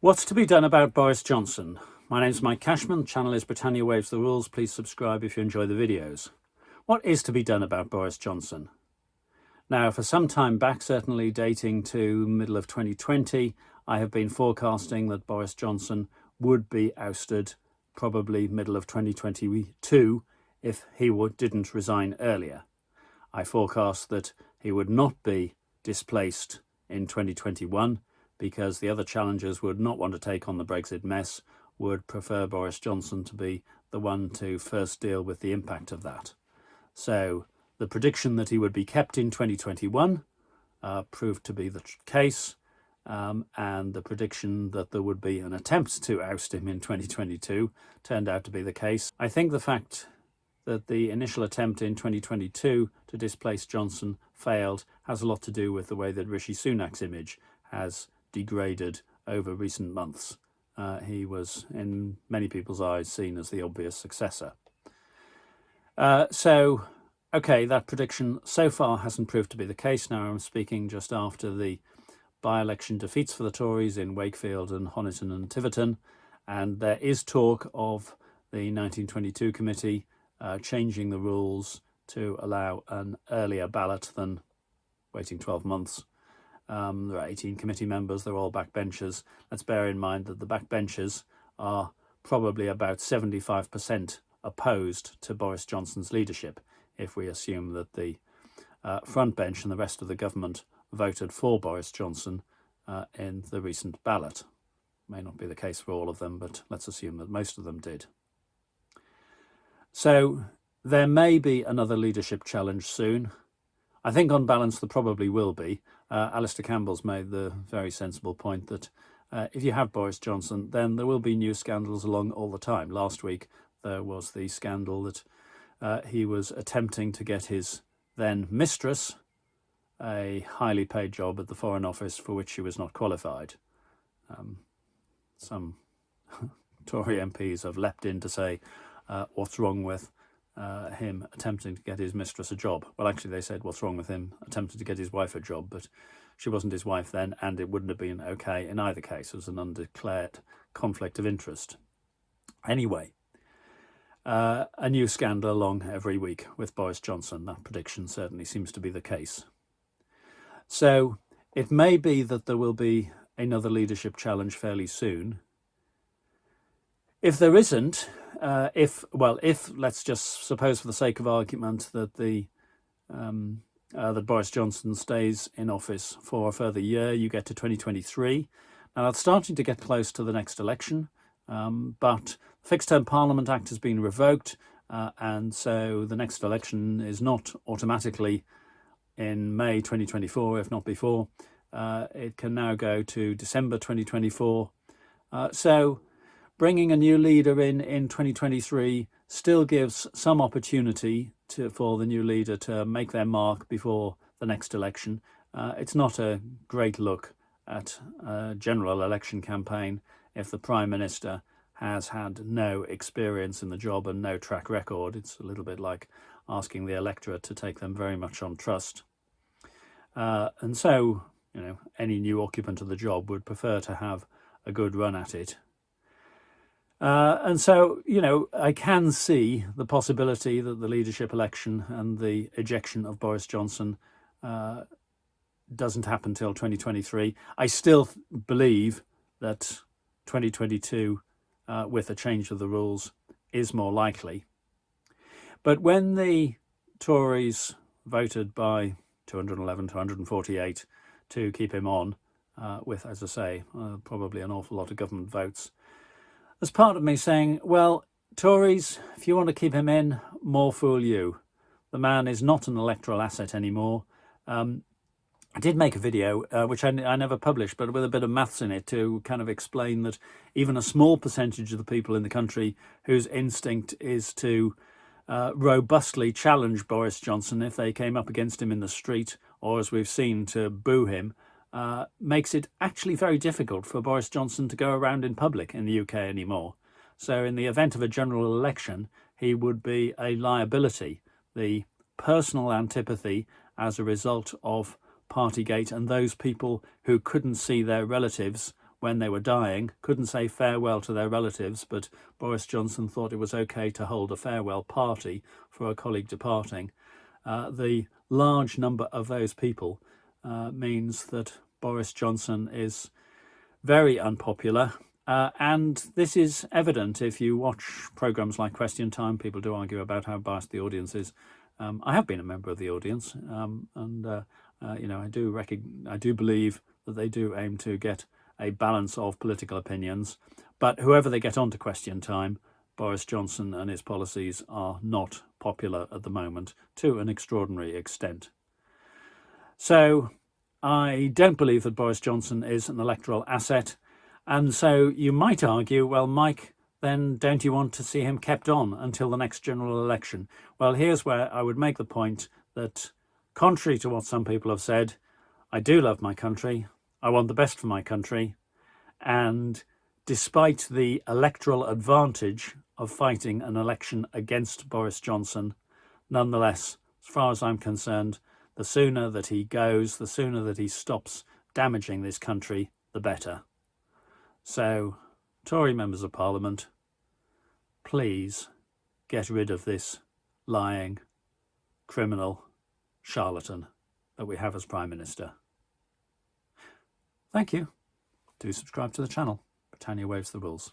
What's to be done about Boris Johnson? My name's Mike Cashman, the channel is Britannia Waves the Rules. Please subscribe if you enjoy the videos. What is to be done about Boris Johnson? Now, for some time back, certainly dating to middle of 2020, I have been forecasting that Boris Johnson would be ousted probably middle of 2022 if he didn't resign earlier. I forecast that he would not be displaced in 2021 because the other challengers would not want to take on the Brexit mess, would prefer Boris Johnson to be the one to first deal with the impact of that. So the prediction that he would be kept in 2021 proved to be the case, and the prediction that there would be an attempt to oust him in 2022 turned out to be the case. I think the fact that the initial attempt in 2022 to displace Johnson failed has a lot to do with the way that Rishi Sunak's image has degraded over recent months. He was, in many people's eyes, seen as the obvious successor. Okay, that prediction so far hasn't proved to be the case. Now I'm speaking just after the by-election defeats for the Tories in Wakefield and Honiton and Tiverton, and there is talk of the 1922 committee changing the rules to allow an earlier ballot than waiting 12 months. There are 18 committee members, they're all backbenchers. Let's bear in mind that the backbenchers are probably about 75% opposed to Boris Johnson's leadership, if we assume that the front bench and the rest of the government voted for Boris Johnson in the recent ballot. May not be the case for all of them, but let's assume that most of them did. So there may be another leadership challenge soon. I think on balance there probably will be. Alistair Campbell's made the very sensible point that if you have Boris Johnson, then there will be new scandals along all the time. Last week there was the scandal that he was attempting to get his then mistress a highly paid job at the Foreign Office for which she was not qualified. Some Tory MPs have leapt in to say, what's wrong with him attempting to get his mistress a job? Well, actually they said what's wrong with him attempting to get his wife a job, but she wasn't his wife then, and it wouldn't have been okay in either case. It was an undeclared conflict of interest. Anyway, a new scandal along every week with Boris Johnson. That prediction certainly seems to be the case. So it may be that there will be another leadership challenge fairly soon. If there isn't, if let's just suppose for the sake of argument that that Boris Johnson stays in office for a further year, you get to 2023. Now that's starting to get close to the next election, but the Fixed Term Parliament Act has been revoked, and so the next election is not automatically in May 2024, if not before. It can now go to December 2024. So bringing a new leader in 2023 still gives some opportunity for the new leader to make their mark before the next election. It's not a great look at a general election campaign if the Prime Minister has had no experience in the job and no track record. It's a little bit like asking the electorate to take them very much on trust. And so, any new occupant of the job would prefer to have a good run at it. And so, I can see the possibility that the leadership election and the ejection of Boris Johnson doesn't happen till 2023. I still believe that 2022, with a change of the rules, is more likely. But when the Tories voted by 211 to 148 to keep him on, with, as I say, probably an awful lot of government votes, there's part of me saying, well, Tories, if you want to keep him in, more fool you. The man is not an electoral asset anymore. I did make a video, which I never published, but with a bit of maths in it to kind of explain that even a small percentage of the people in the country whose instinct is to robustly challenge Boris Johnson if they came up against him in the street, or as we've seen, to boo him, makes it actually very difficult for Boris Johnson to go around in public in the UK anymore. So in the event of a general election, he would be a liability. The personal antipathy as a result of Partygate and those people who couldn't see their relatives when they were dying, couldn't say farewell to their relatives, but Boris Johnson thought it was okay to hold a farewell party for a colleague departing. The large number of those people means that Boris Johnson is very unpopular. And this is evident if you watch programmes like Question Time. People do argue about how biased the audience is. I have been a member of the audience, and you know, I do believe that they do aim to get a balance of political opinions. But whoever they get onto Question Time, Boris Johnson and his policies are not popular at the moment to an extraordinary extent. So I don't believe that Boris Johnson is an electoral asset. And so you might argue, well, Mike, then don't you want to see him kept on until the next general election? Well, here's where I would make the point that, contrary to what some people have said, I do love my country. I want the best for my country. And despite the electoral advantage of fighting an election against Boris Johnson, nonetheless, as far as I'm concerned, the sooner that he goes, the sooner that he stops damaging this country, the better. So, Tory members of Parliament, please get rid of this lying, criminal charlatan that we have as Prime Minister. Thank you. Do subscribe to the channel. Britannia Waves the Rules.